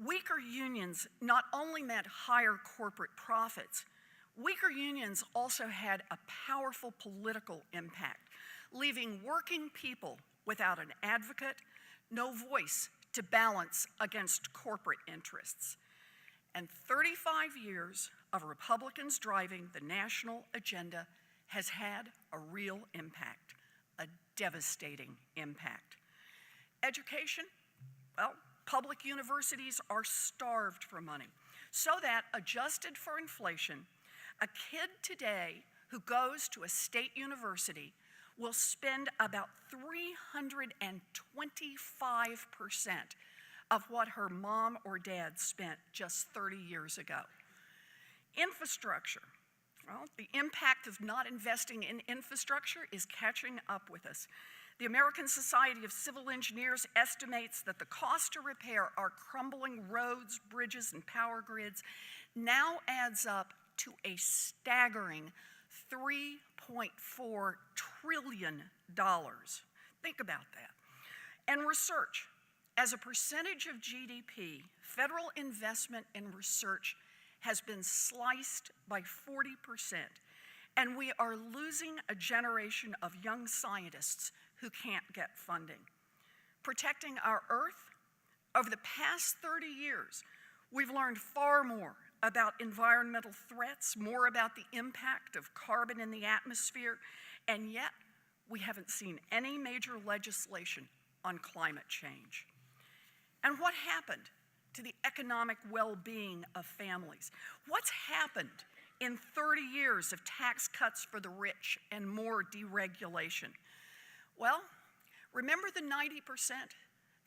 Weaker unions not only meant higher corporate profits, weaker unions also had a powerful political impact, leaving working people without an advocate, no voice to balance against corporate interests. And 35 years of Republicans driving the national agenda has had a real impact, a devastating impact. Education, well, public universities are starved for money, so that, adjusted for inflation, a kid today who goes to a state university will spend about 325% of what her mom or dad spent just 30 years ago. Infrastructure. Well, the impact of not investing in infrastructure is catching up with us. The American Society of Civil Engineers estimates that the cost to repair our crumbling roads, bridges, and power grids now adds up to a staggering $3.4 trillion. Think about that. And research. As a percentage of GDP, federal investment in research has been sliced by 40%, and we are losing a generation of young scientists who can't get funding. Protecting our Earth, over the past 30 years, we've learned far more about environmental threats, more about the impact of carbon in the atmosphere, and yet we haven't seen any major legislation on climate change. And what happened to the economic well-being of families? What's happened in 30 years of tax cuts for the rich and more deregulation? Well, remember the 90%?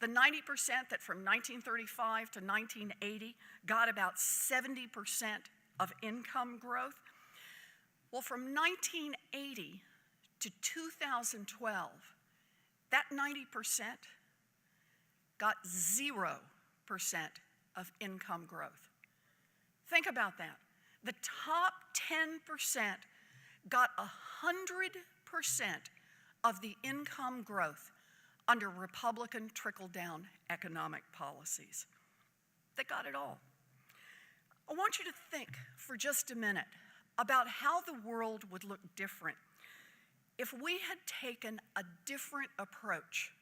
The 90% that from 1935 to 1980 got about 70% of income growth? Well, from 1980 to 2012, that 90% got 0% of income growth. Think about that. The top 10% got 100% of the income growth under Republican trickle-down economic policies. They got it all. I want you to think for just a minute about how the world would look different if we had taken a different approach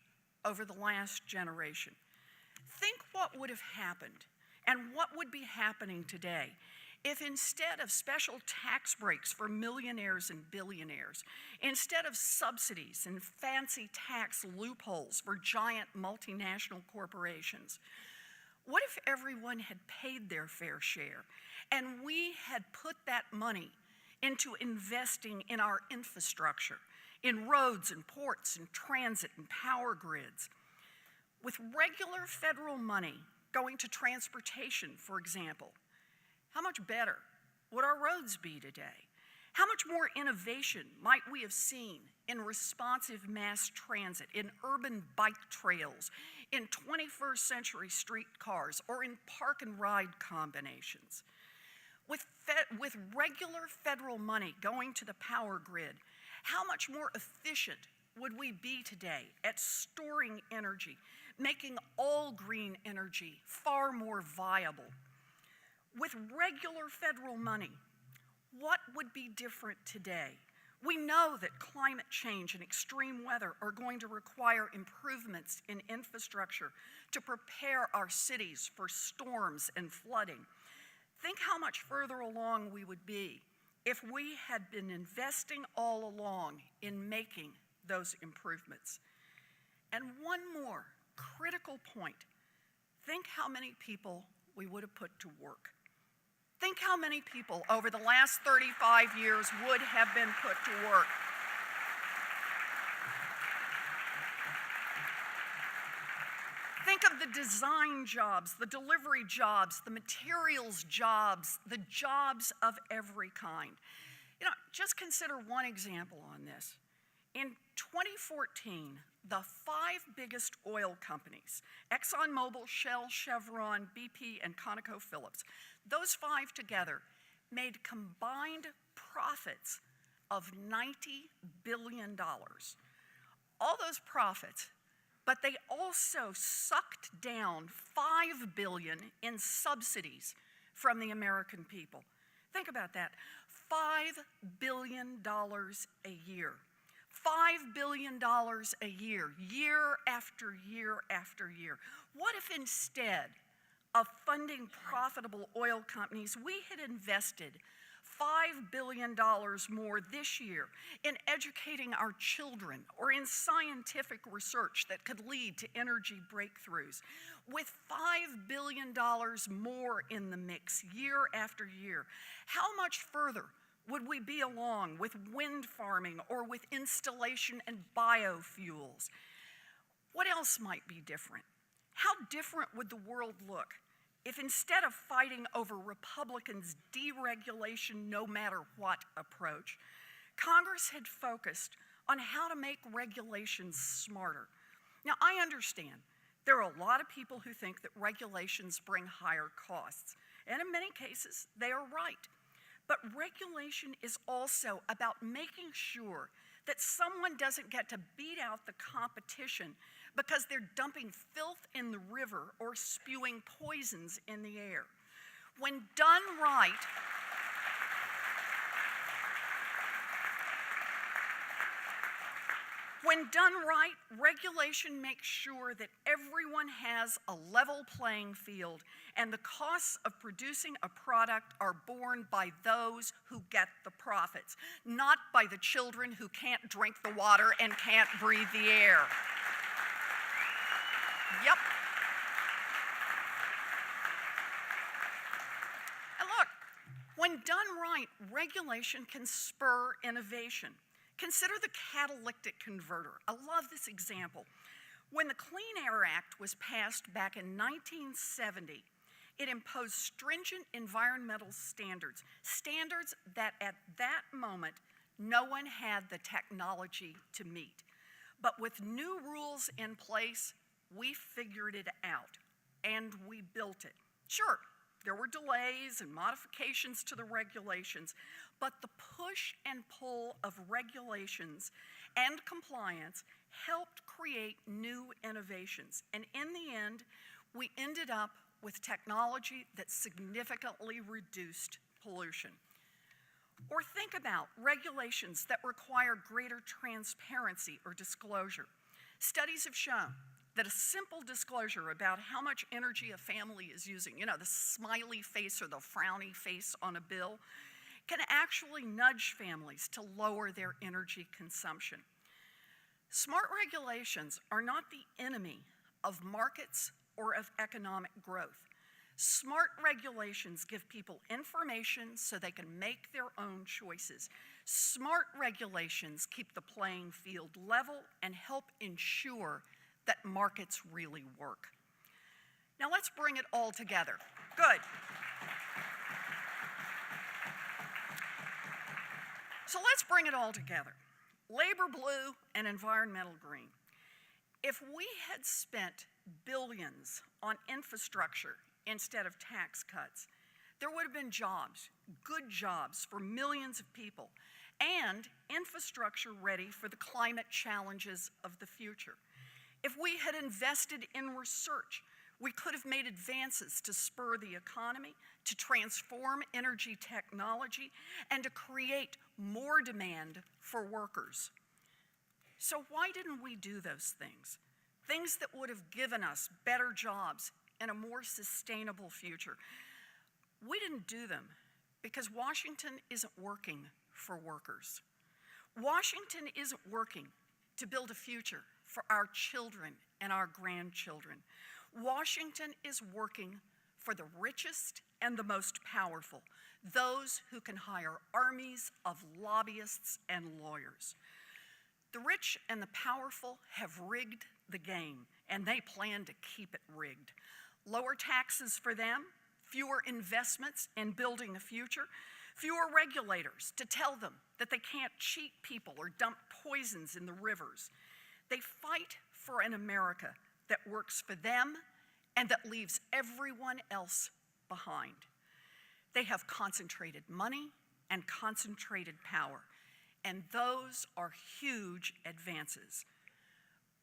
over the last generation. Think what would have happened and what would be happening today if instead of special tax breaks for millionaires and billionaires, instead of subsidies and fancy tax loopholes for giant multinational corporations, what if everyone had paid their fair share and we had put that money into investing in our infrastructure, in roads and ports and transit and power grids? With regular federal money going to transportation, for example, how much better would our roads be today? How much more innovation might we have seen in responsive mass transit, in urban bike trails, in 21st century streetcars, or in park and ride combinations? With regular federal money going to the power grid, how much more efficient would we be today at storing energy, making all green energy far more viable? With regular federal money, what would be different today? We know that climate change and extreme weather are going to require improvements in infrastructure to prepare our cities for storms and flooding. Think how much further along we would be if we had been investing all along in making those improvements. And one more critical point. Think how many people we would have put to work. Think how many people over the last 35 years would have been put to work. Think of the design jobs, the delivery jobs, the materials jobs, the jobs of every kind. You know, just consider one example on this. In 2014, the 5 biggest oil companies, ExxonMobil, Shell, Chevron, BP, and ConocoPhillips, those 5 together made combined profits of $90 billion. All those profits, but they also sucked down $5 billion in subsidies from the American people. Think about that, $5 billion a year. $5 billion a year, year after year after year. What if instead of funding profitable oil companies, we had invested $5 billion more this year in educating our children or in scientific research that could lead to energy breakthroughs? With $5 billion more in the mix year after year, how much further would we be along with wind farming or with installation and biofuels? What else might be different? How different would the world look if instead of fighting over Republicans' deregulation no matter what approach, Congress had focused on how to make regulations smarter. Now, I understand there are a lot of people who think that regulations bring higher costs, and in many cases, they are right. But regulation is also about making sure that someone doesn't get to beat out the competition because they're dumping filth in the river or spewing poisons in the air. When done right, regulation makes sure that everyone has a level playing field and the costs of producing a product are borne by those who get the profits, not by the children who can't drink the water and can't breathe the air. Yep. And look, when done right, regulation can spur innovation. Consider the catalytic converter. I love this example. When the Clean Air Act was passed back in 1970, it imposed stringent environmental standards, standards that at that moment no one had the technology to meet. But with new rules in place, we figured it out and we built it. Sure, there were delays and modifications to the regulations, but the push and pull of regulations and compliance helped create new innovations. And in the end, we ended up with technology that significantly reduced pollution. Or think about regulations that require greater transparency or disclosure. Studies have shown that a simple disclosure about how much energy a family is using, you know, the smiley face or the frowny face on a bill, can actually nudge families to lower their energy consumption. Smart regulations are not the enemy of markets or of economic growth. Smart regulations give people information so they can make their own choices. Smart regulations keep the playing field level and help ensure that markets really work. Now let's bring it all together. Good. So let's bring it all together. Labor blue and environmental green. If we had spent billions on infrastructure instead of tax cuts, there would have been jobs, good jobs for millions of people, and infrastructure ready for the climate challenges of the future. If we had invested in research, we could have made advances to spur the economy, to transform energy technology, and to create more demand for workers. So why didn't we do those things? Things that would have given us better jobs and a more sustainable future. We didn't do them because Washington isn't working for workers. Washington isn't working to build a future for our children and our grandchildren. Washington is working for the richest and the most powerful, those who can hire armies of lobbyists and lawyers. The rich and the powerful have rigged the game, and they plan to keep it rigged. Lower taxes for them, fewer investments in building a future, fewer regulators to tell them that they can't cheat people or dump poisons in the rivers. They fight for an America that works for them and that leaves everyone else behind. They have concentrated money and concentrated power, and those are huge advances.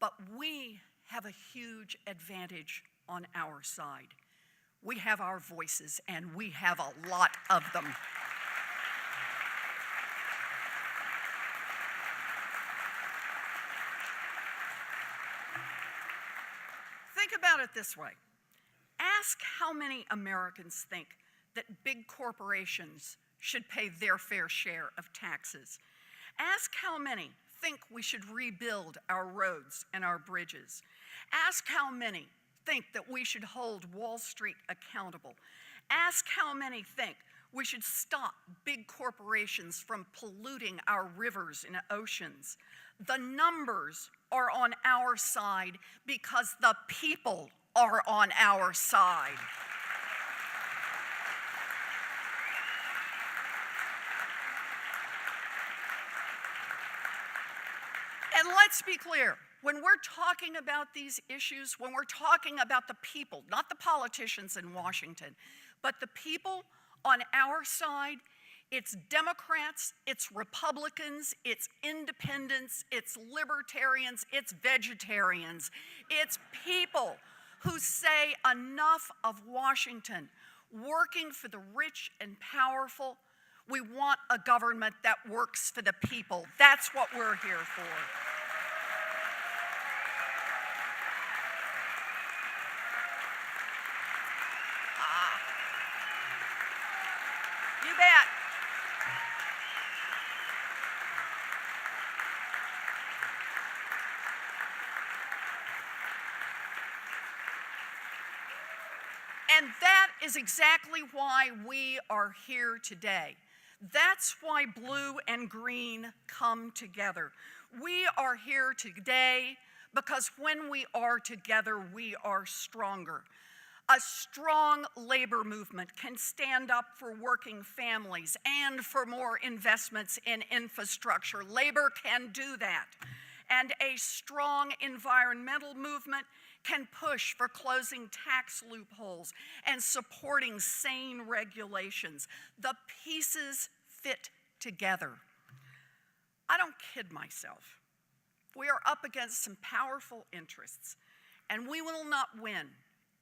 But we have a huge advantage on our side. We have our voices, and we have a lot of them. Think about it this way. Ask how many Americans think that big corporations should pay their fair share of taxes. Ask how many think we should rebuild our roads and our bridges. Ask how many think that we should hold Wall Street accountable. Ask how many think we should stop big corporations from polluting our rivers and oceans. The numbers are on our side because the people are on our side. And let's be clear, when we're talking about these issues, when we're talking about the people, not the politicians in Washington, but the people on our side, it's Democrats, it's Republicans, it's independents, it's libertarians, it's vegetarians. It's people who say enough of Washington working for the rich and powerful. We want a government that works for the people. That's what we're here for. You bet. And that is exactly why we are here today. That's why blue and green come together. We are here today because when we are together, we are stronger. A strong labor movement can stand up for working families and for more investments in infrastructure. Labor can do that. And a strong environmental movement can push for closing tax loopholes and supporting sane regulations. The pieces fit together. I don't kid myself. We are up against some powerful interests, and we will not win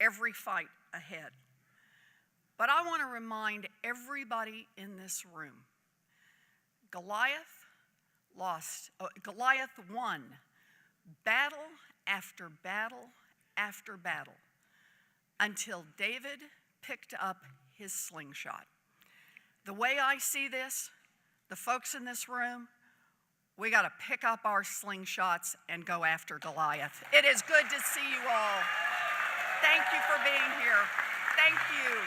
every fight ahead. But I want to remind everybody in this room, Goliath won battle after battle after battle until David picked up his slingshot. The way I see this, the folks in this room, we got to pick up our slingshots and go after Goliath. It is good to see you all. Thank you for being here. Thank you.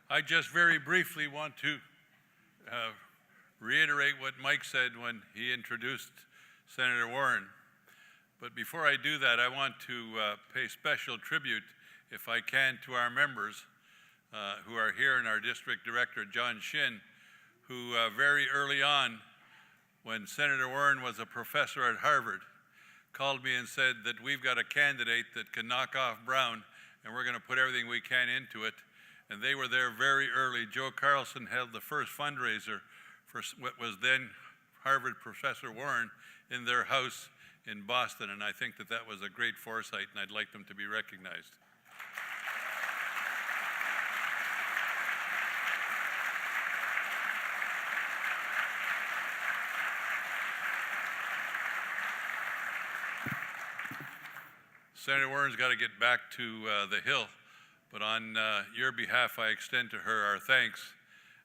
I just very briefly want to reiterate what Mike said when he introduced Senator Warren. But before I do that, I want to pay special tribute, if I can, to our members who are here, and our district director, John Shin, who very early on, when Senator Warren was a professor at Harvard, called me and said that we've got a candidate that can knock off Brown, and we're going to put everything we can into it. And they were there very early. Joe Carlson held the first fundraiser for what was then Harvard Professor Warren in their house in Boston, and I think that that was a great foresight, and I'd like them to be recognized. Senator Warren's got to get back to the Hill, but on your behalf, I extend to her our thanks.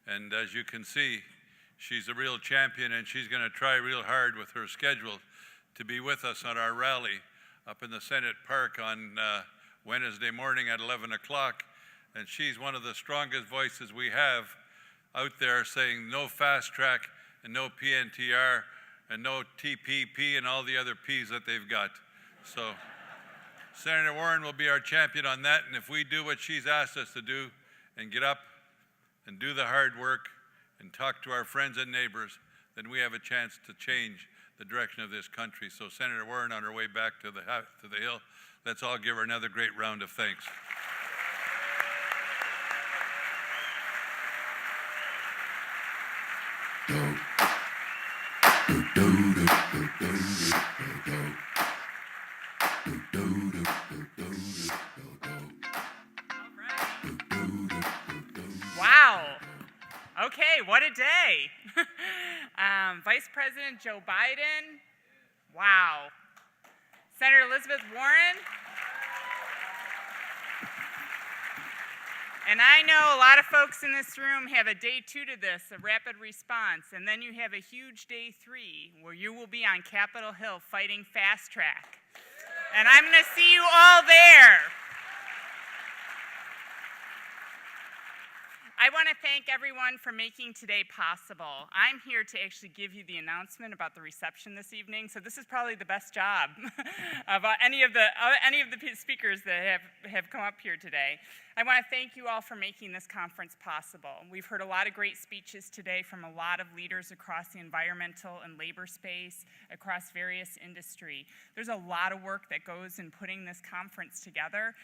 And as you can see, she's a real champion, and she's going to try real hard with her schedule to be with us on our rally up in the Senate Park on Wednesday morning at 11 o'clock. And she's one of the strongest voices we have out there saying no fast track and no PNTR and no TPP and all the other Ps that they've got. So Senator Warren will be our champion on that, and if we do what she's asked us to do and get up and do the hard work and talk to our friends and neighbors, then we have a chance to change the direction of this country. So Senator Warren, on her way back to the Hill, let's all give her another great round of thanks. Wow. Okay, what a day. Vice President Joe Biden. Wow. Senator Elizabeth Warren. And I know a lot of folks in this room have a day 2 to this, a rapid response, and then you have a huge day 3 where you will be on Capitol Hill fighting fast track. And I'm going to see you all there. I want to thank everyone for making today possible. I'm here to actually give you the announcement about the reception this evening, so this is probably the best job of any of the speakers that have come up here today. I want to thank you all for making this conference possible. We've heard a lot of great speeches today from a lot of leaders across the environmental and labor space, across various industry. There's a lot of work that goes in putting this conference together.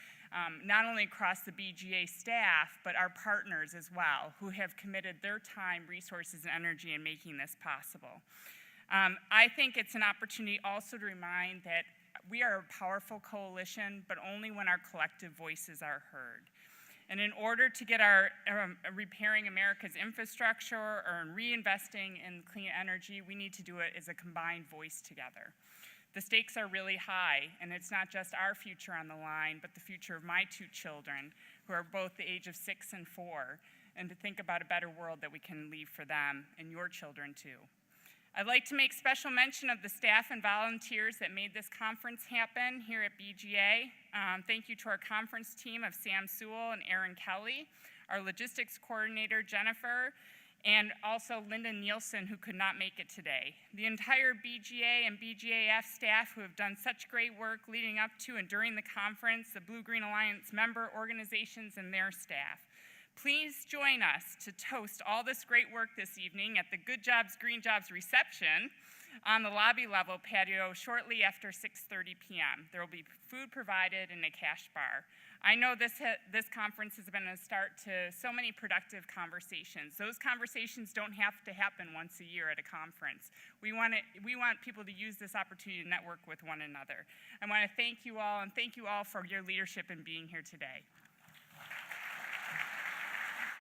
Not only across the BGA staff, but our partners as well, who have committed their time, resources, and energy in making this possible. I think it's an opportunity also to remind that we are a powerful coalition, but only when our collective voices are heard. And in order to get our repairing America's infrastructure or reinvesting in clean energy, we need to do it as a combined voice together. The stakes are really high, and it's not just our future on the line, but the future of my 2 children, who are both the age of 6 and 4, and to think about a better world that we can leave for them and your children too. I'd like to make special mention of the staff and volunteers that made this conference happen here at BGA. Thank you to our conference team of Sam Sewell and Aaron Kelly, our logistics coordinator, Jennifer, and also Linda Nielsen, who could not make it today. The entire BGA and BGAF staff who have done such great work leading up to and during the conference, the Blue-Green Alliance member organizations and their staff. Please join us to toast all this great work this evening at the Good Jobs, Green Jobs reception on the lobby level patio shortly after 6:30 p.m. There will be food provided and a cash bar. I know this conference has been a start to so many productive conversations. Those conversations don't have to happen once a year at a conference. We want people to use this opportunity to network with one another. I want to thank you all, and thank you all for your leadership in being here today.